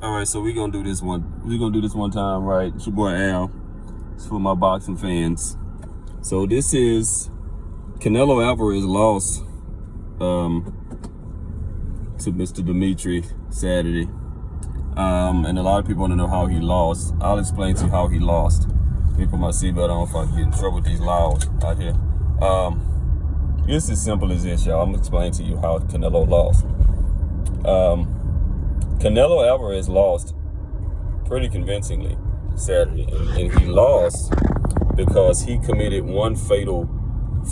All right, so we're gonna do this one time, right? It's your boy Al. It's for my boxing fans. So this is Canelo Alvarez lost to Mr. Dimitri Saturday. And a lot of people want to know how he lost. I'll explain to you how he lost. Let me put my seatbelt on if I get in trouble with these laws out here. It's as simple as this, y'all. I'm gonna explain to you how Canelo lost. Canelo Alvarez lost pretty convincingly Saturday, and he lost because he committed one fatal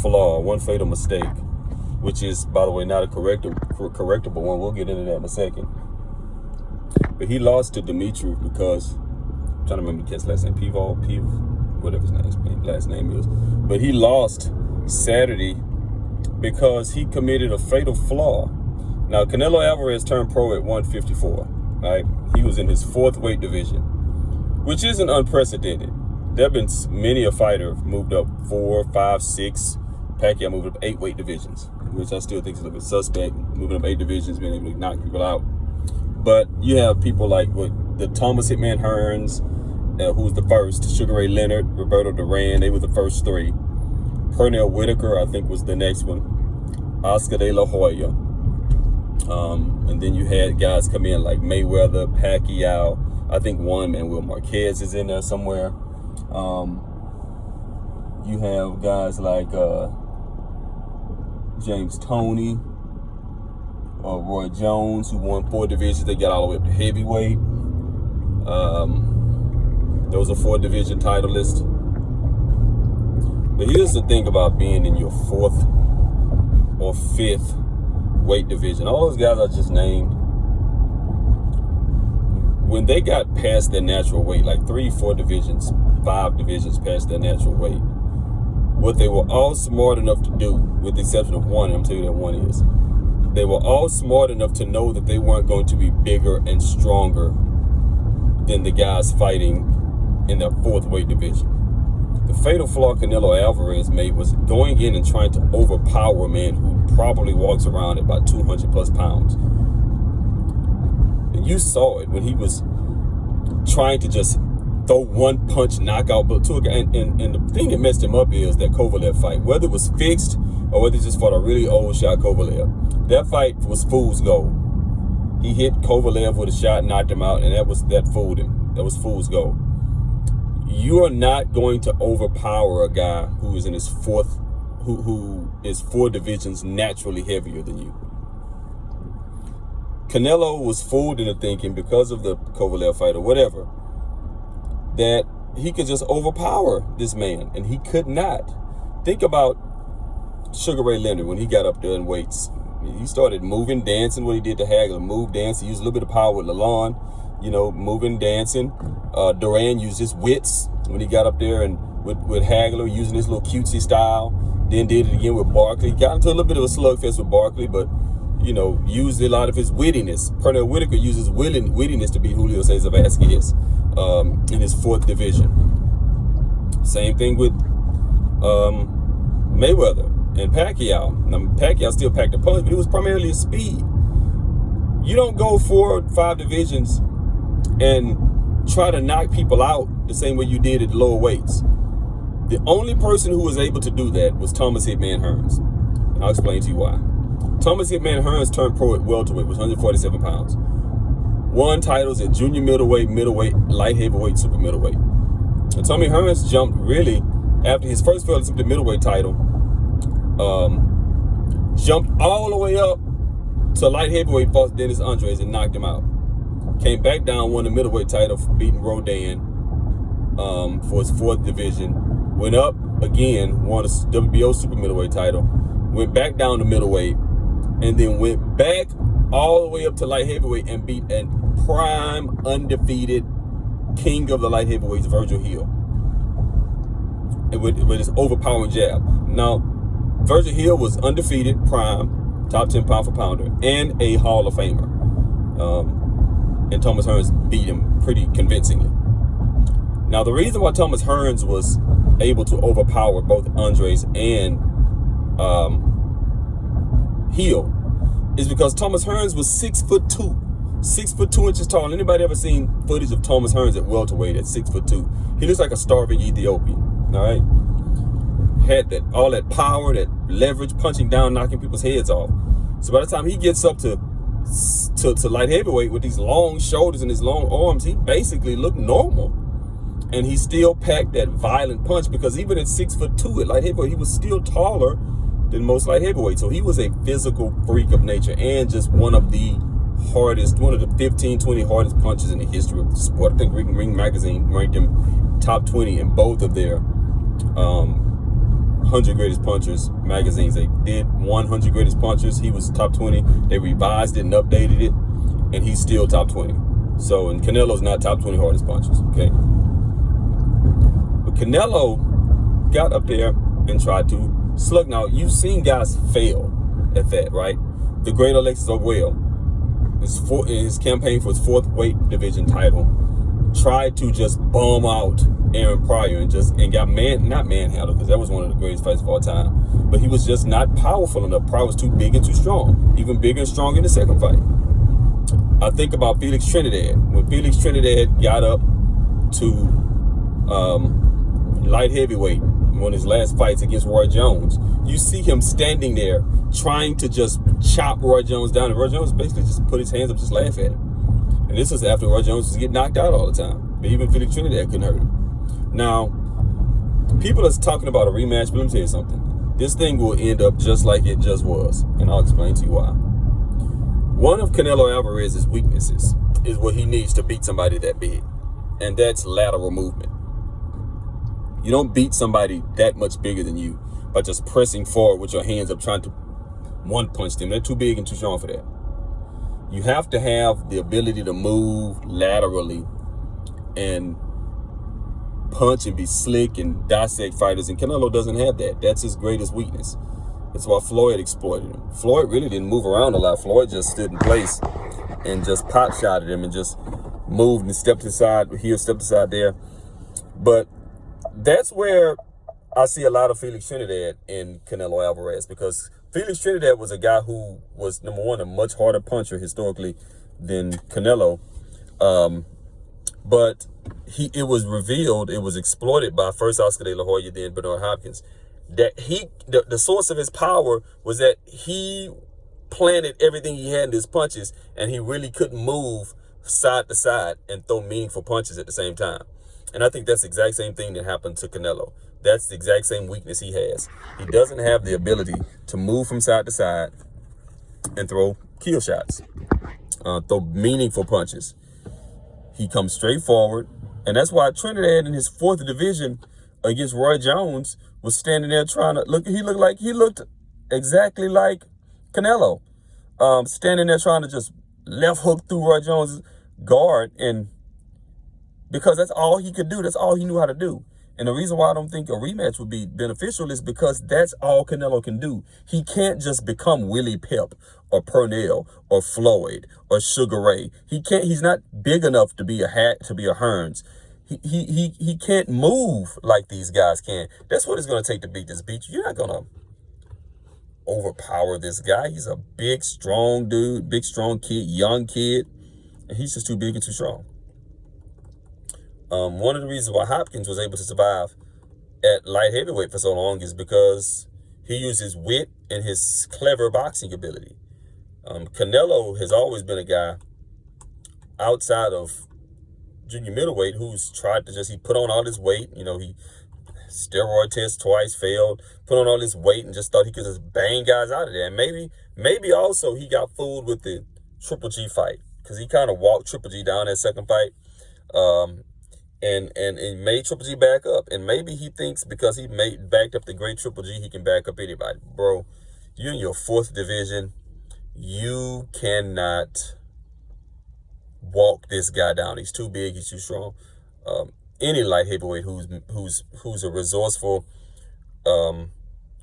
flaw, one fatal mistake, which is, by the way, not a correctable one. We'll get into that in a second. But he lost to Dimitri because, I'm trying to remember the kid's last name, whatever his last name is. But he lost Saturday because he committed a fatal flaw. Now, Canelo Alvarez turned pro at 154, right? He was in his fourth weight division, which isn't unprecedented. There have been many a fighter moved up 4, 5, 6. Pacquiao moved up 8 weight divisions, which I still think is a little bit suspect. Moving up 8 divisions, being able to knock people out. But you have people like the Thomas Hitman Hearns, who was the first, Sugar Ray Leonard, Roberto Duran. They were the first 3. Pernell Whitaker, I think, was the next one. Oscar De La Hoya. And then you had guys come in like Mayweather, Pacquiao. I think Juan Manuel Marquez is in there somewhere. You have guys like James Toney or Roy Jones, who won 4 divisions. They got all the way up to heavyweight. There was a 4-division title list. But here's the thing about being in your 4th or 5th weight division. All those guys I just named, when they got past their natural weight, like 3, 4 divisions, 5 divisions past their natural weight, what they were all smart enough to do, with the exception of one, and I'm telling you that one is, they were all smart enough to know that they weren't going to be bigger and stronger than the guys fighting in their 4th weight division. The fatal flaw Canelo Alvarez made was going in and trying to overpower a man who probably walks around at about 200 plus pounds. And you saw it when he was trying to just throw one punch knockout to a guy. And the thing that messed him up is that Kovalev fight, whether it was fixed or whether he just fought a really old shot Kovalev, that fight was fool's gold. He hit Kovalev with a shot, knocked him out, and that fooled him. That was fool's gold. You are not going to overpower a guy who is in his 4th, who is 4 divisions naturally heavier than you. Canelo was fooled into thinking, because of the Kovalev fight or whatever, that he could just overpower this man, and he could not. Think about Sugar Ray Leonard when he got up there in weights. He started moving, dancing, what he did to Hagler, move, dance. He used a little bit of power with Lalonde, moving, dancing. Duran used his wits when he got up there and with Hagler, using his little cutesy style. Then did it again with Barkley. Got into a little bit of a slugfest with Barkley, but, used a lot of his wittiness. Pernell Whitaker uses wittiness to beat Julio Cesar Vasquez in his 4th division. Same thing with Mayweather and Pacquiao. Now, Pacquiao still packed a punch, but it was primarily his speed. You don't go 4 or 5 divisions and try to knock people out the same way you did at lower weights. The only person who was able to do that was Thomas Hitman Hearns. And I'll explain to you why. Thomas Hitman Hearns turned pro at welterweight, was 147 pounds. Won titles at junior middleweight, light heavyweight, super middleweight. And Tommy Hearns jumped really, after his first failed attempt at middleweight title, jumped all the way up to light heavyweight, fought Dennis Andres and knocked him out. Came back down, won the middleweight title, beating Rodan for his 4th division. Went up again, won a WBO super middleweight title. Went back down to middleweight, and then went back all the way up to light heavyweight and beat a prime, undefeated king of the light heavyweights, Virgil Hill, with his overpowering jab. Now, Virgil Hill was undefeated, prime, top 10 pound for pounder, and a Hall of Famer. And Thomas Hearns beat him pretty convincingly. Now, the reason why Thomas Hearns was able to overpower both Andres and Hill is because Thomas Hearns was 6'2", 6'2" tall. Anybody ever seen footage of Thomas Hearns at welterweight at 6'2"? He looks like a starving Ethiopian. All right, had all that power, that leverage, punching down, knocking people's heads off. So by the time he gets up to light heavyweight with these long shoulders and his long arms, he basically looked normal. And he still packed that violent punch, because even at 6'2" at light heavyweight, he was still taller than most light heavyweights. So he was a physical freak of nature, and just one of the 15, 20 hardest punches in the history of the sport. I think Ring Magazine ranked him top 20 in both of their 100 greatest punchers magazines. They did 100 greatest punchers. He was top 20. They revised it and updated it, and he's still top 20. So, and Canelo's not top 20 hardest punchers, okay? But Canelo got up there and tried to slug. Now, you've seen guys fail at that, right? The great Alexis Oguel, his campaign for his 4th weight division title, tried to just bomb out Aaron Pryor and got not manhandled, because that was one of the greatest fights of all time. But he was just not powerful enough. Pryor was too big and too strong, even bigger and stronger in the second fight. I think about Felix Trinidad. When Felix Trinidad got up to light heavyweight, one of his last fights against Roy Jones, you see him standing there trying to just chop Roy Jones down, and Roy Jones basically just put his hands up, just laugh at him. And this was after Roy Jones was getting knocked out all the time. But even Felix Trinidad couldn't hurt him. Now, people are talking about a rematch, but let me tell you something. This thing will end up just like it just was, and I'll explain to you why. One of Canelo Alvarez's weaknesses is what he needs to beat somebody that big, and that's lateral movement. You don't beat somebody that much bigger than you by just pressing forward with your hands up, trying to one-punch them. They're too big and too strong for that. You have to have the ability to move laterally and punch and be slick and dissect fighters, and Canelo doesn't have that. That's his greatest weakness. That's why Floyd exploited him. Floyd really didn't move around a lot. Floyd just stood in place and just pot-shotted him and just moved and stepped aside here, stepped aside there. But that's where I see a lot of Felix Trinidad in Canelo Alvarez, because Felix Trinidad was a guy who was, number one, a much harder puncher historically than Canelo. But it was revealed, it was exploited by first Oscar De La Hoya, then Bernard Hopkins, that the source of his power was that he planted everything he had in his punches, and he really couldn't move side to side and throw meaningful punches at the same time. And I think that's the exact same thing that happened to Canelo. That's the exact same weakness he has. He doesn't have the ability to move from side to side and throw kill shots, throw meaningful punches. He comes straight forward, and that's why Trinidad in his 4th division against Roy Jones was standing there trying to look. He looked exactly like Canelo, standing there trying to just left hook through Roy Jones' guard, and because that's all he could do. That's all he knew how to do. And the reason why I don't think a rematch would be beneficial is because that's all Canelo can do. He can't just become Willie Pep or Pernell or Floyd or Sugar Ray. He can't. He's not big enough to be a Hearns. He can't move like these guys can. That's what it's going to take to beat this beat. You're not going to overpower this guy. He's a big, strong dude, big, strong kid, young kid, and he's just too big and too strong. One of the reasons why Hopkins was able to survive at light heavyweight for so long is because he used his wit and his clever boxing ability. Canelo has always been a guy outside of junior middleweight who's tried to he put on all this weight. You know, he steroid test twice, failed, put on all this weight and just thought he could just bang guys out of there. And maybe also he got fooled with the Triple G fight, because he kind of walked Triple G down that second fight. And made Triple G back up. And maybe he thinks because he backed up the great Triple G, he can back up anybody. Bro, you're in your 4th division. You cannot walk this guy down. He's too big. He's too strong. Any light heavyweight who's a resourceful,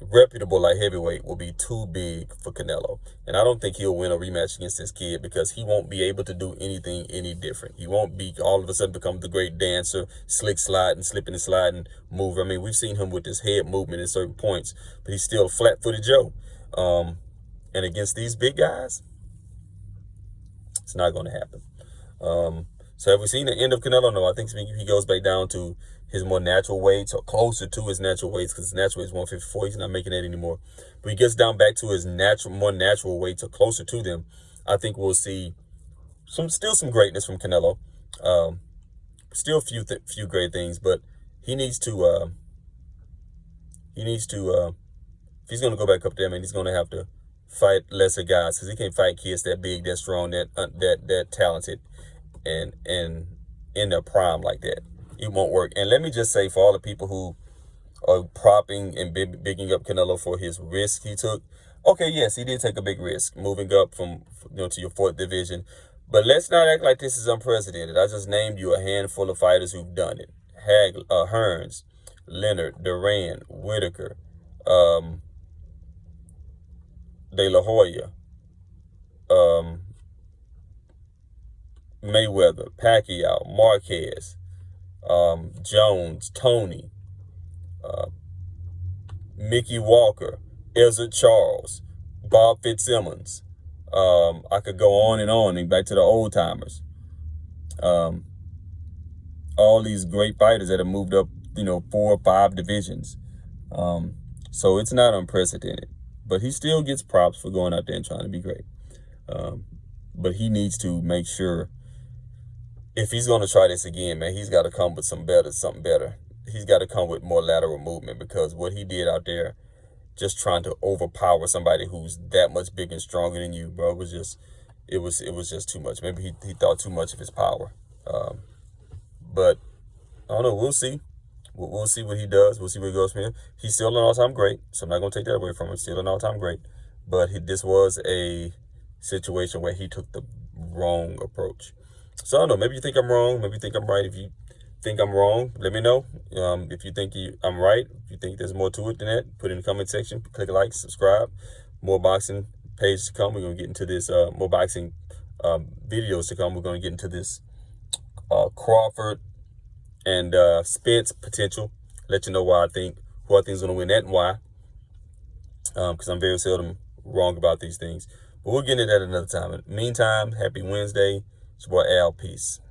reputable light heavyweight will be too big for Canelo. And I don't think he'll win a rematch against this kid, because he won't be able to do anything any different. He won't be all of a sudden become the great dancer, slick sliding, slipping and sliding mover. I mean, we've seen him with his head movement at certain points, but he's still a flat-footed Joe. And against these big guys, It's not going to happen. So have we seen the end of Canelo? No, I think he goes back down to his more natural weights, or closer to his natural weights, because his natural weight is 154. He's not making that anymore. But he gets down back to his more natural weights, or closer to them. I think we'll see still some greatness from Canelo. Still few great things, but he needs to if he's going to go back up there, man, he's going to have to fight lesser guys, because he can't fight kids that big, that strong, that talented, and in their prime like that. It won't work. And let me just say, for all the people who are propping and bigging up Canelo for his risk he took, okay, yes, he did take a big risk moving up from to your 4th division, but let's not act like this is unprecedented. I just named you a handful of fighters who've done it: Hearns, Leonard, Duran, Whitaker, De La Hoya, Mayweather, Pacquiao, Marquez, Jones, Tony, Mickey Walker, Ezra Charles, Bob Fitzsimmons. I could go on and back to the old timers. All these great fighters that have moved up, 4 or 5 divisions. So it's not unprecedented, but he still gets props for going out there and trying to be great. But he needs to make sure, if he's going to try this again, man, he's got to come with something better. He's got to come with more lateral movement, because what he did out there, just trying to overpower somebody who's that much bigger and stronger than you, bro, it was just too much. Maybe he thought too much of his power. But I don't know. We'll see. We'll see what he does. We'll see where he goes from here. He's still an all-time great, so I'm not going to take that away from him. Still an all-time great. But this was a situation where he took the wrong approach. So I don't know. Maybe you think I'm wrong. Maybe you think I'm right. If you think I'm wrong, let me know. If you think I'm right, if you think there's more to it than that, put it in the comment section. Click like, subscribe. More boxing pages to come. We're going to get into this, more boxing videos to come. We're going to get into this Crawford and Spence potential. Let you know who I think is going to win that and why. Because I'm very seldom wrong about these things. But we'll get into that another time. In the meantime, happy Wednesday. It's your boy Al. Peace.